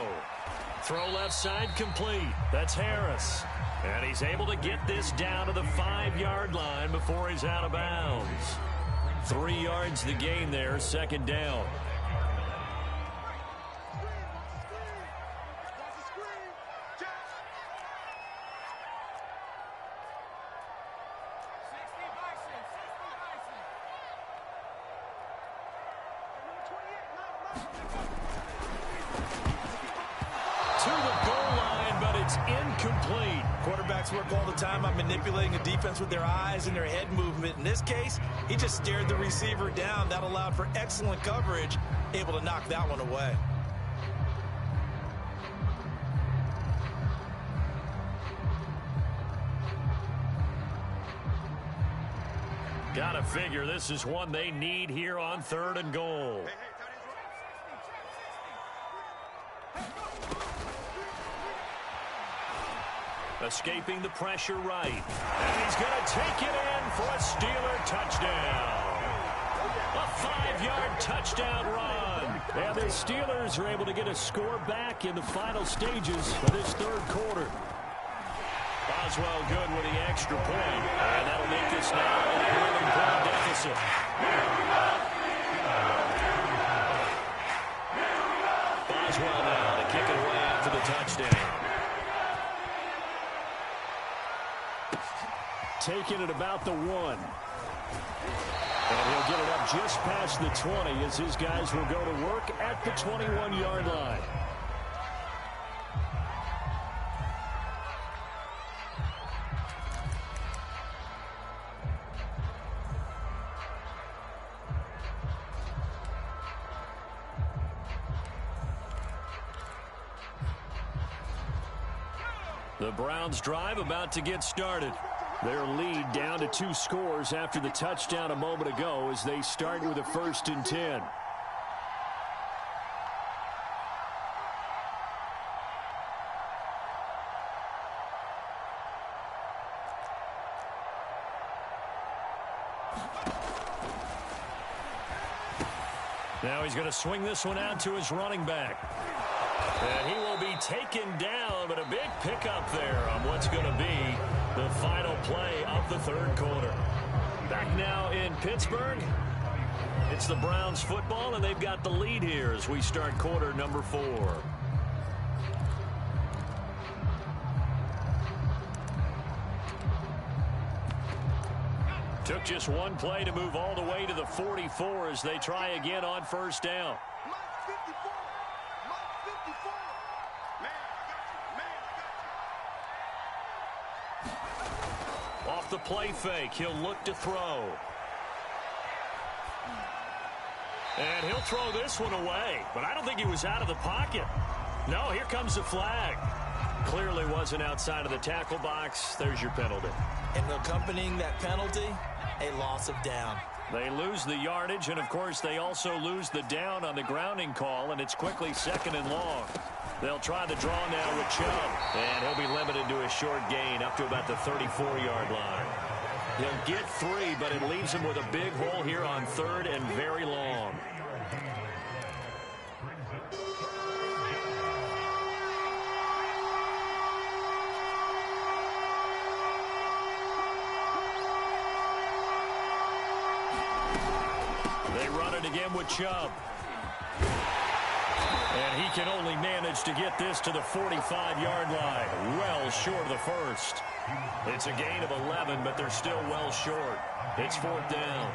Throw left side complete. That's Harris. And he's able to get this down to the 5-yard line before he's out of bounds. 3 yards the gain there, 2nd down. Incomplete. Quarterbacks work all the time on manipulating a defense with their eyes and their head movement. In this case, he just stared the receiver down. That allowed for excellent coverage, able to knock that one away. Gotta figure this is one they need here on 3rd and goal. Escaping the pressure right. And he's going to take it in for a Steeler touchdown. A 5-yard touchdown run. And the Steelers are able to get a score back in the final stages of this 3rd quarter. Boswell good with the extra point. And that'll make this now an 11-point deficit. Boswell now to kick it away after the touchdown. Taking it about the 1. And he'll get it up just past the 20 as his guys will go to work at the 21-yard line. The Browns drive about to get started. Their lead down to 2 scores after the touchdown a moment ago as they start with a 1st and 10. Now he's going to swing this one out to his running back. And he will be taken down, but a big pickup there on what's going to be the final play of the third quarter. Back now in Pittsburgh. It's the Browns football, and they've got the lead here as we start quarter number 4. Took just one play to move all the way to the 44 as they try again on first down. Off the play fake, he'll look to throw. And he'll throw this one away, but I don't think he was out of the pocket. No, here comes the flag. Clearly wasn't outside of the tackle box. There's your penalty. And accompanying that penalty, a loss of down. They lose the yardage, and of course they also lose the down on the grounding call, and it's quickly 2nd and long. They'll try the draw now with Chubb, and he'll be limited to a short gain up to about the 34-yard line. He'll get 3, but it leaves him with a big hole here on 3rd and very long. They run it again with Chubb. And he can only manage to get this to the 45-yard line. Well short of the first. It's a gain of 11, but they're still well short. It's 4th down.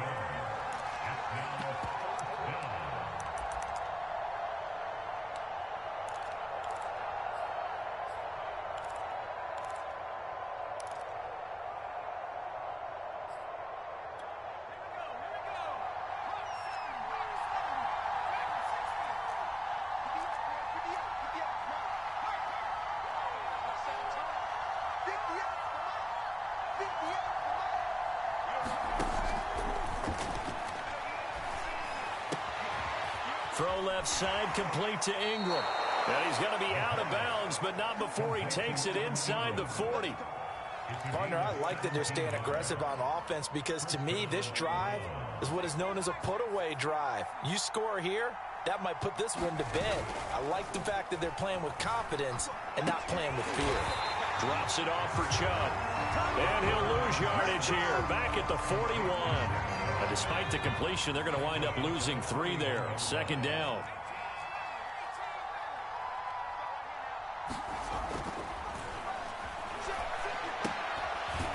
Throw left side, complete to Ingram. And he's going to be out of bounds, but not before he takes it inside the 40. Partner, I like that they're staying aggressive on offense because to me, this drive is what is known as a put-away drive. You score here, that might put this one to bed. I like the fact that they're playing with confidence and not playing with fear. Drops it off for Chubb. And he'll lose yardage here, back at the 41. But despite the completion, they're going to wind up losing 3 there. 2nd down.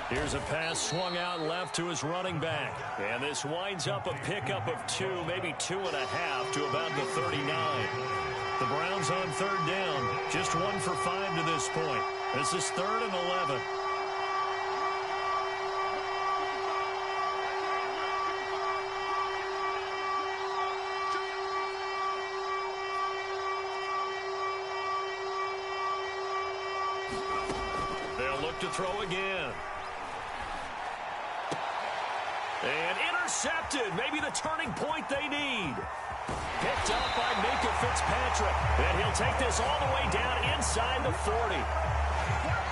Here's a pass swung out left to his running back. And this winds up a pickup of 2, maybe 2.5 to about the 39. The Browns on 3rd down. Just 1 for 5 to this point. This is 3rd and 11. They'll look to throw again. And intercepted. Maybe the turning point they need. Picked up by Minkah Fitzpatrick. And he'll take this all the way down inside the 40.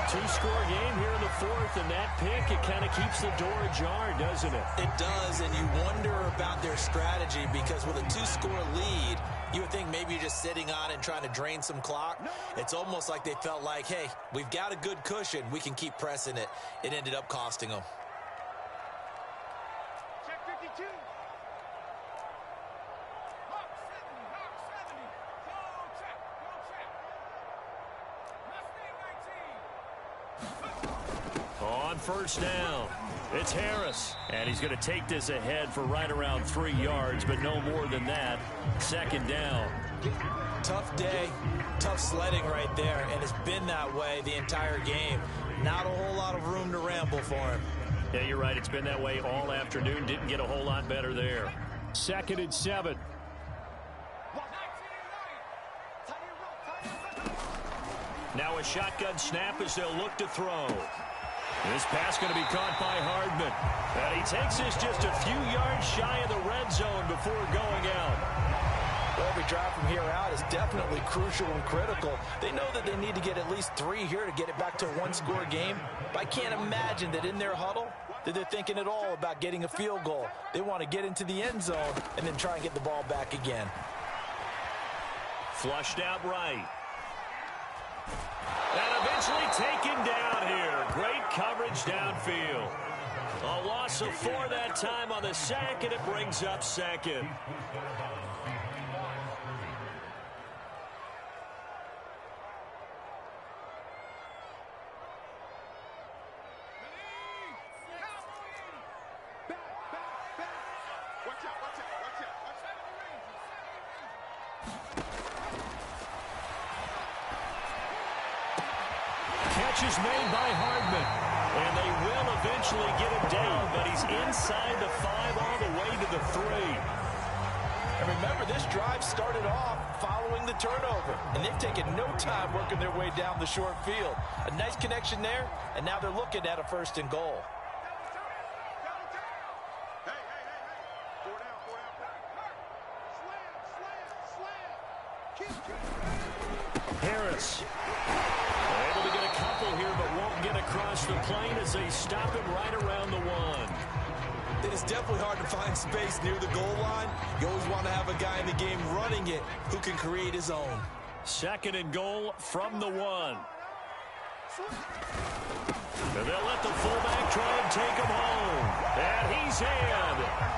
2-score game here in the 4th, and that pick, it kind of keeps the door ajar, doesn't it? It does, and you wonder about their strategy because with a 2-score lead, you would think maybe you're just sitting on it and trying to drain some clock. It's almost like they felt like, hey, we've got a good cushion. We can keep pressing it. It ended up costing them. Check 52. On first down, it's Harris. And he's going to take this ahead for right around 3 yards, but no more than that. 2nd down. Tough day, tough sledding right there, and it's been that way the entire game. Not a whole lot of room to ramble for him. Yeah, you're right. It's been that way all afternoon. Didn't get a whole lot better there. 2nd and 7. Now a shotgun snap as they'll look to throw. This pass going to be caught by Hardman. And he takes this just a few yards shy of the red zone before going out. Well, every drive from here out is definitely crucial and critical. They know that they need to get at least 3 here to get it back to a 1-score game. But I can't imagine that in their huddle that they're thinking at all about getting a field goal. They want to get into the end zone and then try and get the ball back again. Flushed out right. And eventually taken down here. Great coverage downfield. A loss of 4 that time on the sack, and it brings up second. Catch is made by Hardman. And they will eventually get him down, but he's inside the 5 all the way to the 3. And remember, this drive started off following the turnover, and they've taken no time working their way down the short field. A nice connection there, and now they're looking at a 1st and goal. Harris. Able to get a couple here, but won't get across the plane as they stop it right around the 1. It is definitely hard to find space near the goal line. You always want to have a guy in the game running it who can create his own. 2nd and goal from the 1. And they'll let the fullback try and take him home. And he's in.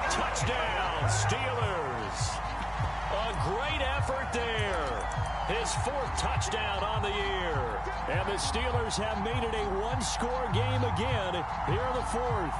Touchdown, Steelers. A great effort there. His 4th touchdown on the year. And the Steelers have made it a 1-score game again here in the 4th.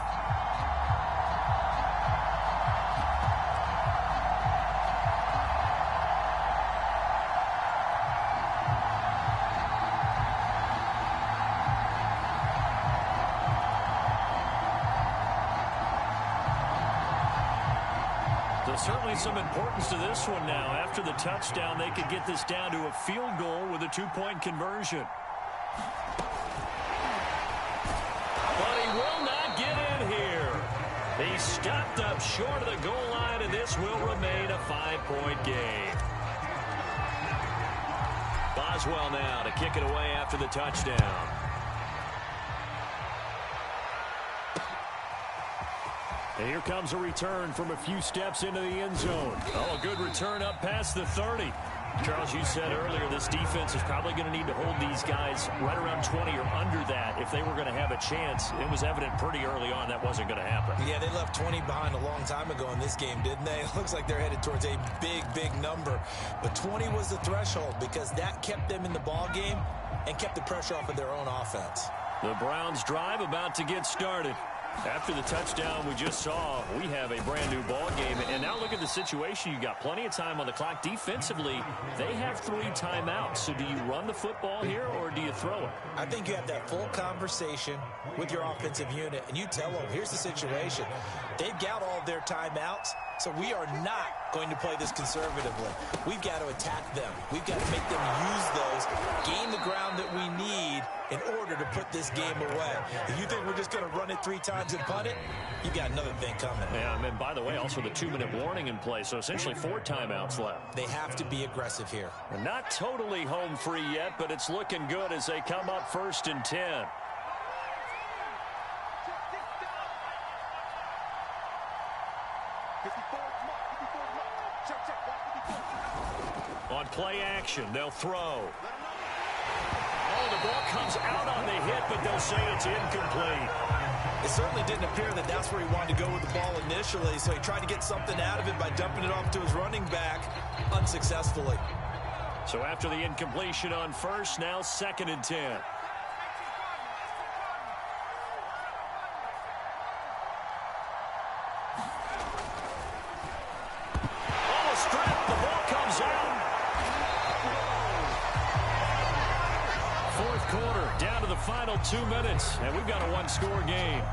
There's certainly some importance to this one now. After the touchdown, they could get this down to a field goal with a 2-point conversion. But he will not get in here. He stopped up short of the goal line, and this will remain a 5-point game. Boswell now to kick it away after the touchdown. And here comes a return from a few steps into the end zone. Oh, a good return up past the 30. Charles, you said earlier this defense is probably going to need to hold these guys right around 20 or under that if they were going to have a chance. It was evident pretty early on that wasn't going to happen. Yeah, they left 20 behind a long time ago in this game, didn't they? It looks like they're headed towards a big, big number. But 20 was the threshold because that kept them in the ball game and kept the pressure off of their own offense. The Browns drive about to get started. After the touchdown we just saw, we have a brand new ball game. And now look at the situation. You've got plenty of time on the clock. Defensively, they have 3 timeouts. So do you run the football here or do you throw it? I think you have that full conversation with your offensive unit, and you tell them, here's the situation. They've got all of their timeouts, so we are not going to play this conservatively. We've got to attack them. We've got to make them use those, gain the ground that we need in order to put this game away. If you think we're just going to run it 3 times and punt it, you got another thing coming. Yeah, and by the way, also the 2-minute warning in play, so essentially 4 timeouts left. They have to be aggressive here. And not totally home free yet, but it's looking good as they come up 1st and 10. On play action, they'll throw. Oh, the ball comes out on the hit, but they'll say it's incomplete. It certainly didn't appear that that's where he wanted to go with the ball initially, so he tried to get something out of it by dumping it off to his running back unsuccessfully. So after the incompletion on 1st, now 2nd and 10. Down to the final 2 minutes, and we've got a 1-score game.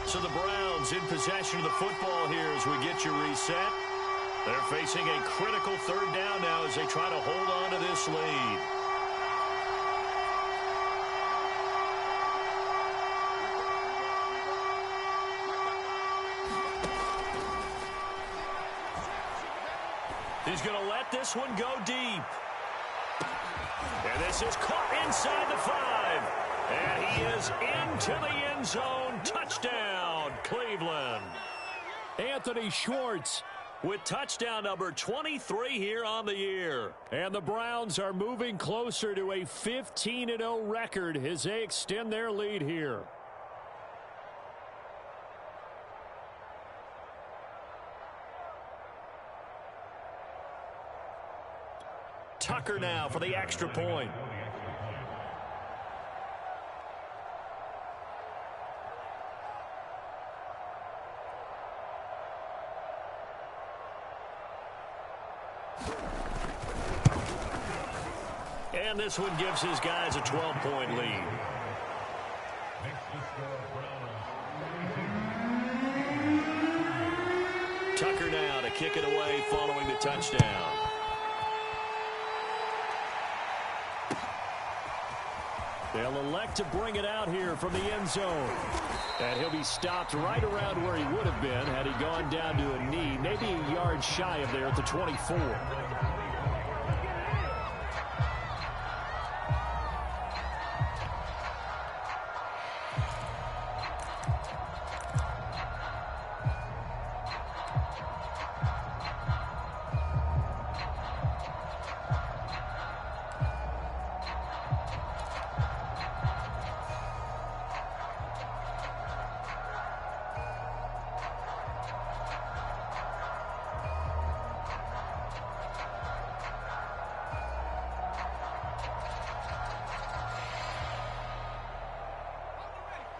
So the Browns in possession of the football here as we get you reset. They're facing a critical 3rd down now as they try to hold on to this lead. He's going to let this one go deep. And this is caught inside the 5. And he is into the end zone. Touchdown, Cleveland. Anthony Schwartz with touchdown number 23 here on the year. And the Browns are moving closer to a 15-0 record as they extend their lead here. Tucker now for the extra point. And this one gives his guys a 12-point lead. Tucker now to kick it away following the touchdown. They'll elect to bring it out here from the end zone. And he'll be stopped right around where he would have been had he gone down to a knee, maybe a yard shy of there at the 24.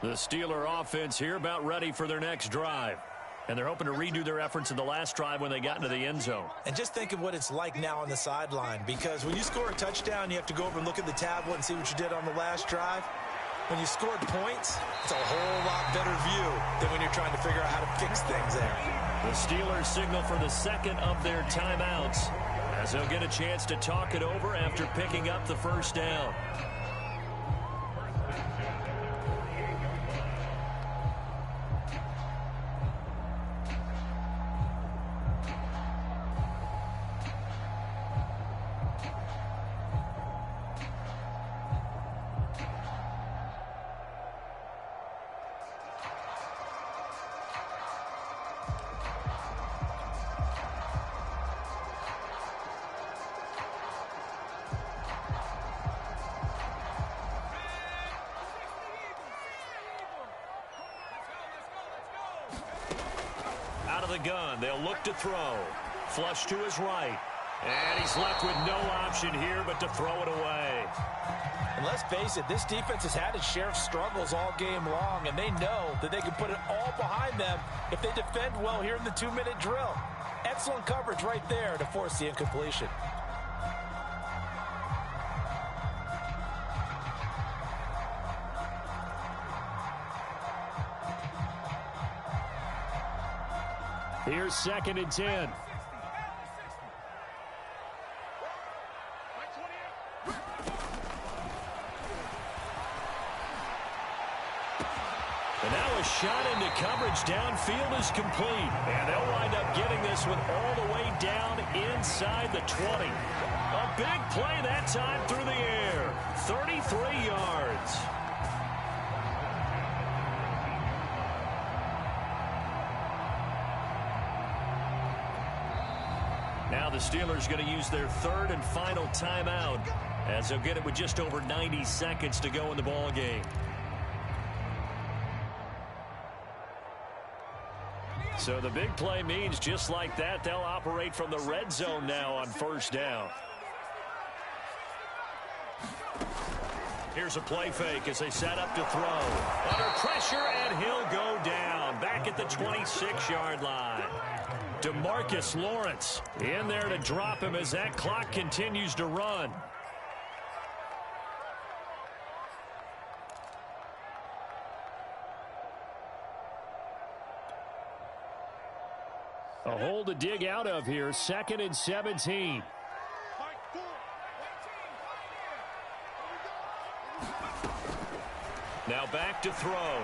The Steeler offense here about ready for their next drive. And they're hoping to redo their efforts in the last drive when they got into the end zone. And just think of what it's like now on the sideline, because when you score a touchdown, you have to go over and look at the tablet and see what you did on the last drive. When you scored points, it's a whole lot better view than when you're trying to figure out how to fix things there. The Steelers signal for the second of their timeouts as they'll get a chance to talk it over after picking up the first down. The gun. They'll look to throw. Flush to his right. And he's left with no option here but to throw it away. And let's face it, this defense has had its share of struggles all game long, and they know that they can put it all behind them if they defend well here in the 2-minute drill. Excellent coverage right there to force the incompletion. Here's 2nd and 10. And now a shot into coverage downfield is complete. And they'll wind up getting this one all the way down inside the 20. A big play that time through the air. 33 yards. Now the Steelers going to use their third and final timeout as they'll get it with just over 90 seconds to go in the ball game. So the big play means just like that, they'll operate from the red zone now on first down. Here's a play fake as they set up to throw. Under pressure, and he'll go down back at the 26-yard line. DeMarcus Lawrence in there to drop him as that clock continues to run. A hole to dig out of here. 2nd and 17. Now back to throw.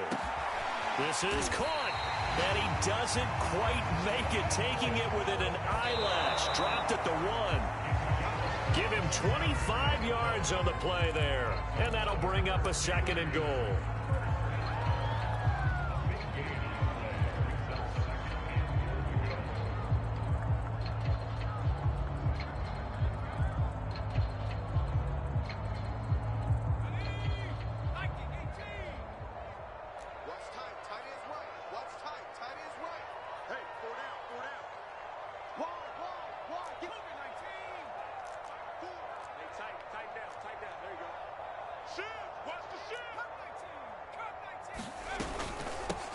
This is caught. And he doesn't quite make it, taking it within an eyelash. Dropped at the 1. Give him 25 yards on the play there. And that'll bring up a 2nd and goal.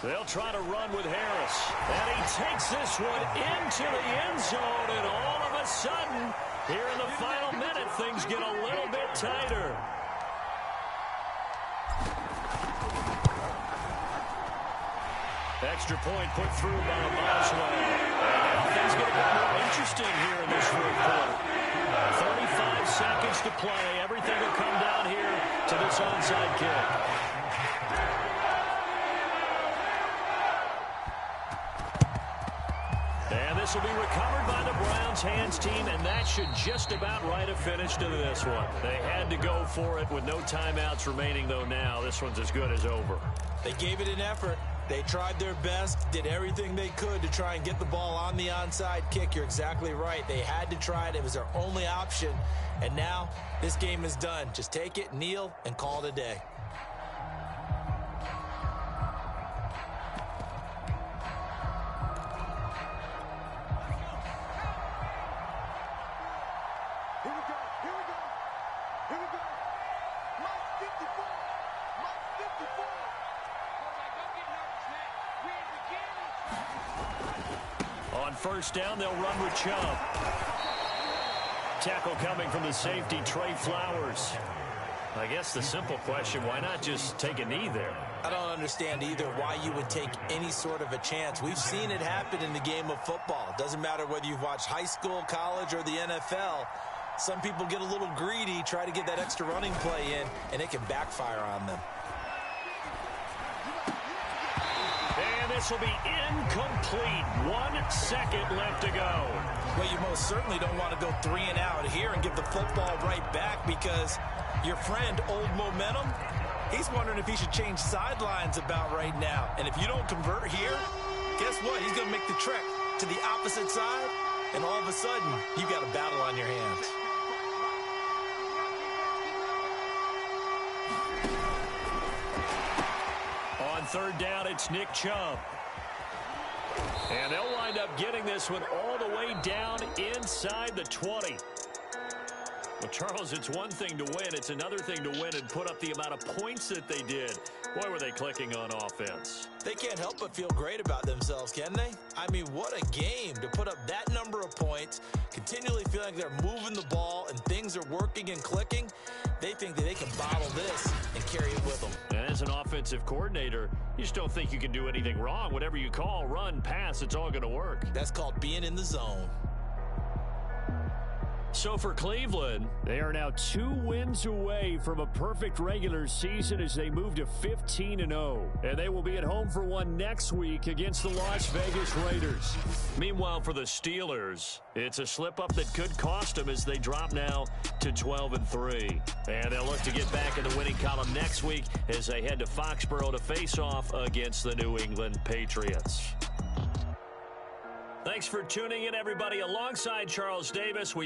They'll try to run with Harris. And he takes this one into the end zone, and all of a sudden, here in the final minute, things get a little bit tighter. Extra point put through by Boswell. And now things get a bit more interesting here in this fourth quarter. 35 seconds to play. Everything will come down here to this onside kick. And this will be recovered by the Browns hands team, and that should just about write a finish to this one. They had to go for it with no timeouts remaining, though now this one's as good as over. They gave it an effort. They tried their best, did everything they could to try and get the ball on the onside kick. You're exactly right. They had to try it. It was their only option. And now this game is done. Just take it, kneel, and call it a day. On first down, they'll run with Chubb. Tackle coming from the safety, Trey Flowers. I guess the simple question, why not just take a knee there? I don't understand either why you would take any sort of a chance. We've seen it happen in the game of football. Doesn't matter whether you've watched high school, college, or the NFL. Some people get a little greedy, try to get that extra running play in, and it can backfire on them. And this will be incomplete. 1 second left to go. Well, you most certainly don't want to go 3 and out here and give the football right back, because your friend, Old Momentum, he's wondering if he should change sidelines about right now. And if you don't convert here, guess what? He's going to make the trek to the opposite side, and all of a sudden, you've got a battle on your hands. On third down, it's Nick Chubb. And they'll wind up getting this one all the way down inside the 20. Well, Charles, it's one thing to win. It's another thing to win and put up the amount of points that they did. Boy, were they clicking on offense. They can't help but feel great about themselves, can they? I mean, what a game to put up that number of points, continually feeling like they're moving the ball and things are working and clicking. They think that they can bottle this and carry it with them. And as an offensive coordinator, you just don't think you can do anything wrong. Whatever you call, run, pass, it's all going to work. That's called being in the zone. So for Cleveland, they are now 2 wins away from a perfect regular season as they move to 15-0. And they will be at home for one next week against the Las Vegas Raiders. Meanwhile, for the Steelers, it's a slip-up that could cost them as they drop now to 12-3. And they'll look to get back in the winning column next week as they head to Foxborough to face off against the New England Patriots. Thanks for tuning in, everybody. Alongside Charles Davis, we